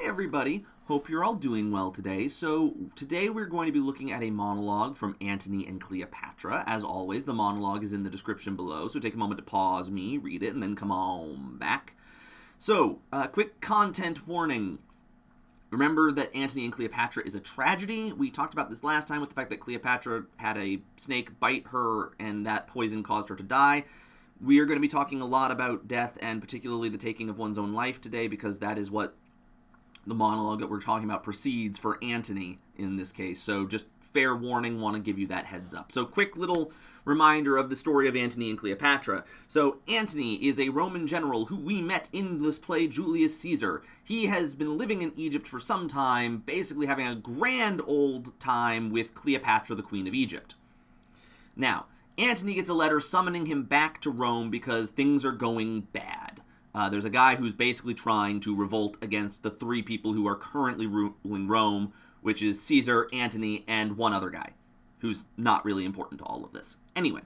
everybody. Hope you're all doing well today. So today we're going to be looking at a monologue from Antony and Cleopatra. As always, the monologue is in the description below, so take a moment to pause me, read it, and then come on back. So, quick content warning. Remember that Antony and Cleopatra is a tragedy. We talked about this last time with the fact that Cleopatra had a snake bite her and that poison caused her to die. We are going to be talking a lot about death and particularly the taking of one's own life today because that is what the monologue that we're talking about proceeds for Antony in this case. So just fair warning, want to give you that heads up. So quick little reminder of the story of Antony and Cleopatra. So Antony is a Roman general who we met in this play Julius Caesar. He has been living in Egypt for some time, basically having a grand old time with Cleopatra, the Queen of Egypt. Now, Antony gets a letter summoning him back to Rome because things are going bad. There's a guy who's basically trying to revolt against the three people who are currently ruling Rome, which is Caesar, Antony, and one other guy, who's not really important to all of this. Anyway,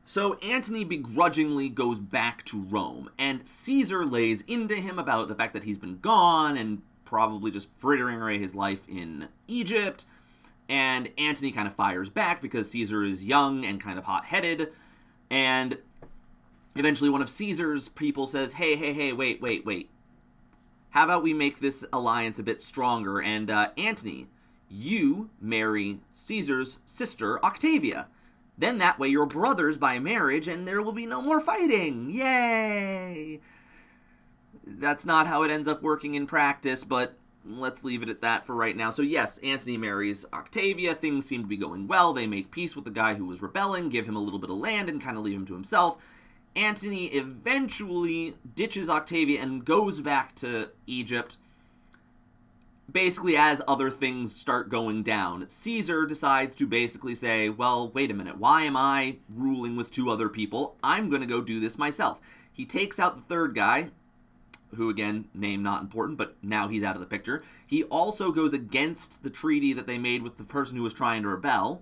so Antony begrudgingly goes back to Rome, and Caesar lays into him about the fact that he's been gone and probably just frittering away his life in Egypt, and Antony kind of fires back because Caesar is young and kind of hot-headed, and eventually one of Caesar's people says, hey, wait. How about we make this alliance a bit stronger? And Antony, you marry Caesar's sister, Octavia. Then that way you're brothers by marriage and there will be no more fighting. Yay! That's not how it ends up working in practice, but let's leave it at that for right now. So yes, Antony marries Octavia. Things seem to be going well. They make peace with the guy who was rebelling, give him a little bit of land, and kind of leave him to himself. Antony eventually ditches Octavia and goes back to Egypt, basically as other things start going down. Caesar decides to basically say, well, wait a minute, why am I ruling with two other people? I'm going to go do this myself. He takes out the third guy, who again, name not important, but now he's out of the picture. He also goes against the treaty that they made with the person who was trying to rebel.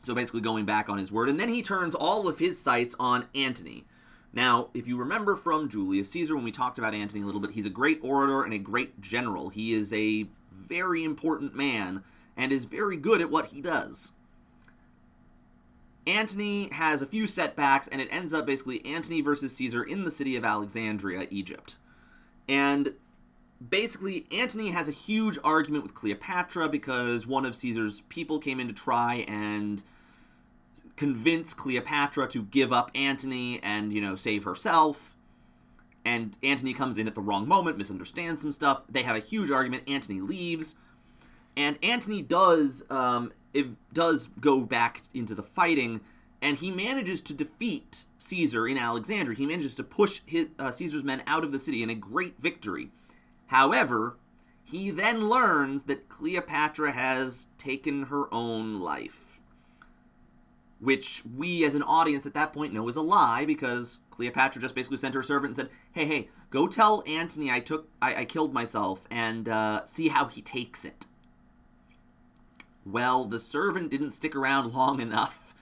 So basically going back on his word. And then he turns all of his sights on Antony. Now, if you remember from Julius Caesar, when we talked about Antony a little bit, he's a great orator and a great general. He is a very important man and is very good at what he does. Antony has a few setbacks, and it ends up basically Antony versus Caesar in the city of Alexandria, Egypt. And basically, Antony has a huge argument with Cleopatra because one of Caesar's people came in to try and convince Cleopatra to give up Antony and, save herself. And Antony comes in at the wrong moment, misunderstands some stuff. They have a huge argument. Antony leaves. And Antony does go back into the fighting, and he manages to defeat Caesar in Alexandria. He manages to push Caesar's men out of the city in a great victory. However, he then learns that Cleopatra has taken her own life, which we as an audience at that point know is a lie because Cleopatra just basically sent her servant and said, hey, go tell Antony I killed myself and see how he takes it. Well, the servant didn't stick around long enough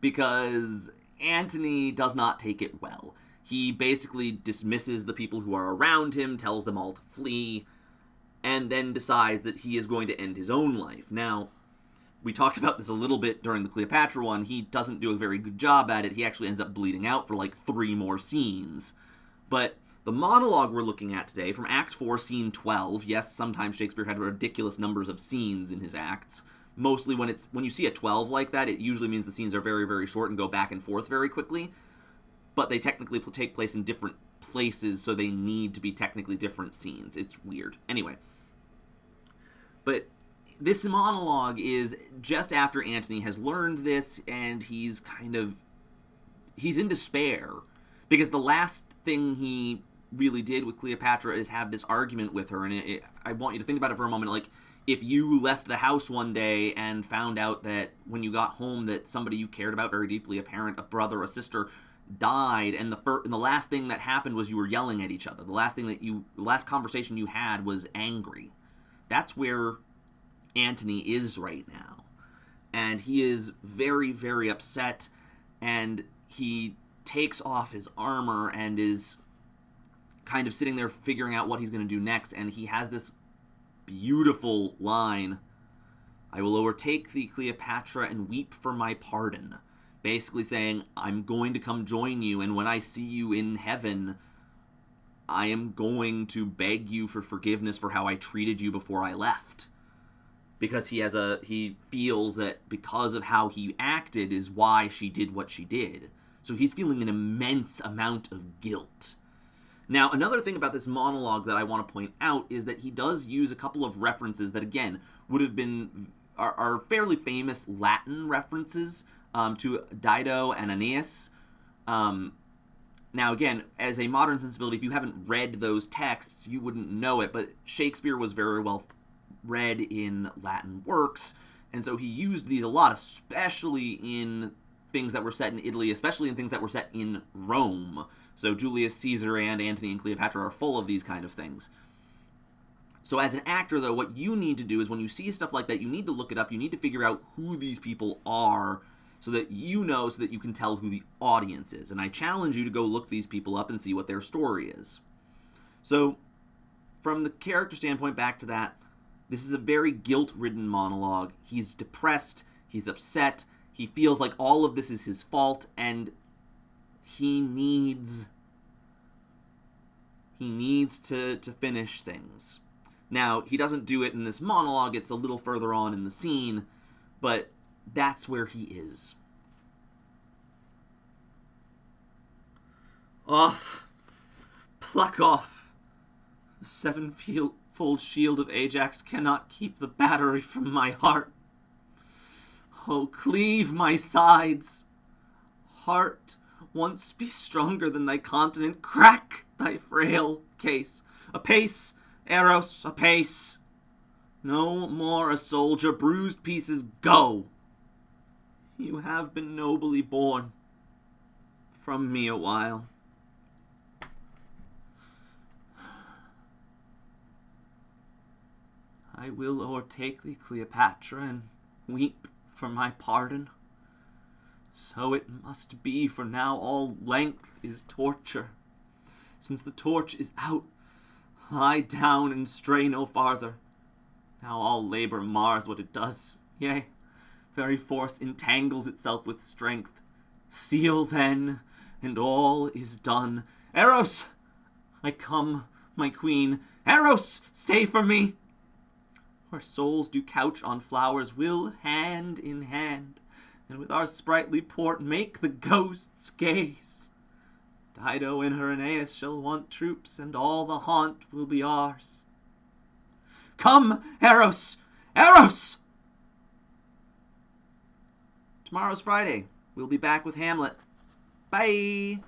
because Antony does not take it well. He basically dismisses the people who are around him, tells them all to flee, and then decides that he is going to end his own life. Now, we talked about this a little bit during the Cleopatra one. He doesn't do a very good job at it. He actually ends up bleeding out for like 3 more scenes. But the monologue we're looking at today, from Act 4, Scene 12, yes, sometimes Shakespeare had ridiculous numbers of scenes in his acts. Mostly when you see a 12 like that, it usually means the scenes are very, very short and go back and forth very quickly. But they technically take place in different places, so they need to be technically different scenes. It's weird. Anyway. But this monologue is just after Antony has learned this, and he's in despair. Because the last thing he really did with Cleopatra is have this argument with her, and I want you to think about it for a moment, like, if you left the house one day and found out that when you got home that somebody you cared about very deeply, a parent, a brother, a sister, died, and the last thing that happened was you were yelling at each other. The last conversation you had was angry. That's where Antony is right now. And he is very, very upset, and he takes off his armor and is kind of sitting there figuring out what he's going to do next, and he has this beautiful line, "I will overtake thee, Cleopatra, and weep for my pardon." Basically saying, I'm going to come join you, and when I see you in heaven, I am going to beg you for forgiveness for how I treated you before I left. Because he feels that because of how he acted is why she did what she did. So he's feeling an immense amount of guilt. Now, another thing about this monologue that I want to point out is that he does use a couple of references that, again, are fairly famous Latin references to Dido and Aeneas. Now, again, as a modern sensibility, if you haven't read those texts, you wouldn't know it, but Shakespeare was very well read in Latin works, and so he used these a lot, especially in things that were set in Italy, especially in things that were set in Rome. So Julius Caesar and Antony and Cleopatra are full of these kind of things. So as an actor, though, what you need to do is when you see stuff like that, you need to look it up, you need to figure out who these people are, so that you know, so that you can tell who the audience is. And I challenge you to go look these people up and see what their story is. So, from the character standpoint, back to that, this is a very guilt-ridden monologue. He's depressed, he's upset, he feels like all of this is his fault, and he needs to finish things. Now, he doesn't do it in this monologue, it's a little further on in the scene, but that's where he is. Off. Pluck off. The sevenfold shield of Ajax cannot keep the battery from my heart. Oh, cleave my sides. Heart, once be stronger than thy continent, crack thy frail case. Apace, Eros, apace. No more a soldier, bruised pieces, go. You have been nobly borne. From me a while. I will o'ertake thee, Cleopatra, and weep for my pardon. So it must be, for now all length is torture. Since the torch is out, lie down and stray no farther. Now all labor mars what it does, yea, very force entangles itself with strength. Seal then, and all is done. Eros, I come, my queen. Eros, stay for me. Where souls do couch on flowers, will hand in hand, and with our sprightly port make the ghosts gaze. Dido and her Aeneas shall want troops, and all the haunt will be ours. Come, Eros! Eros! Tomorrow's Friday. We'll be back with Hamlet. Bye!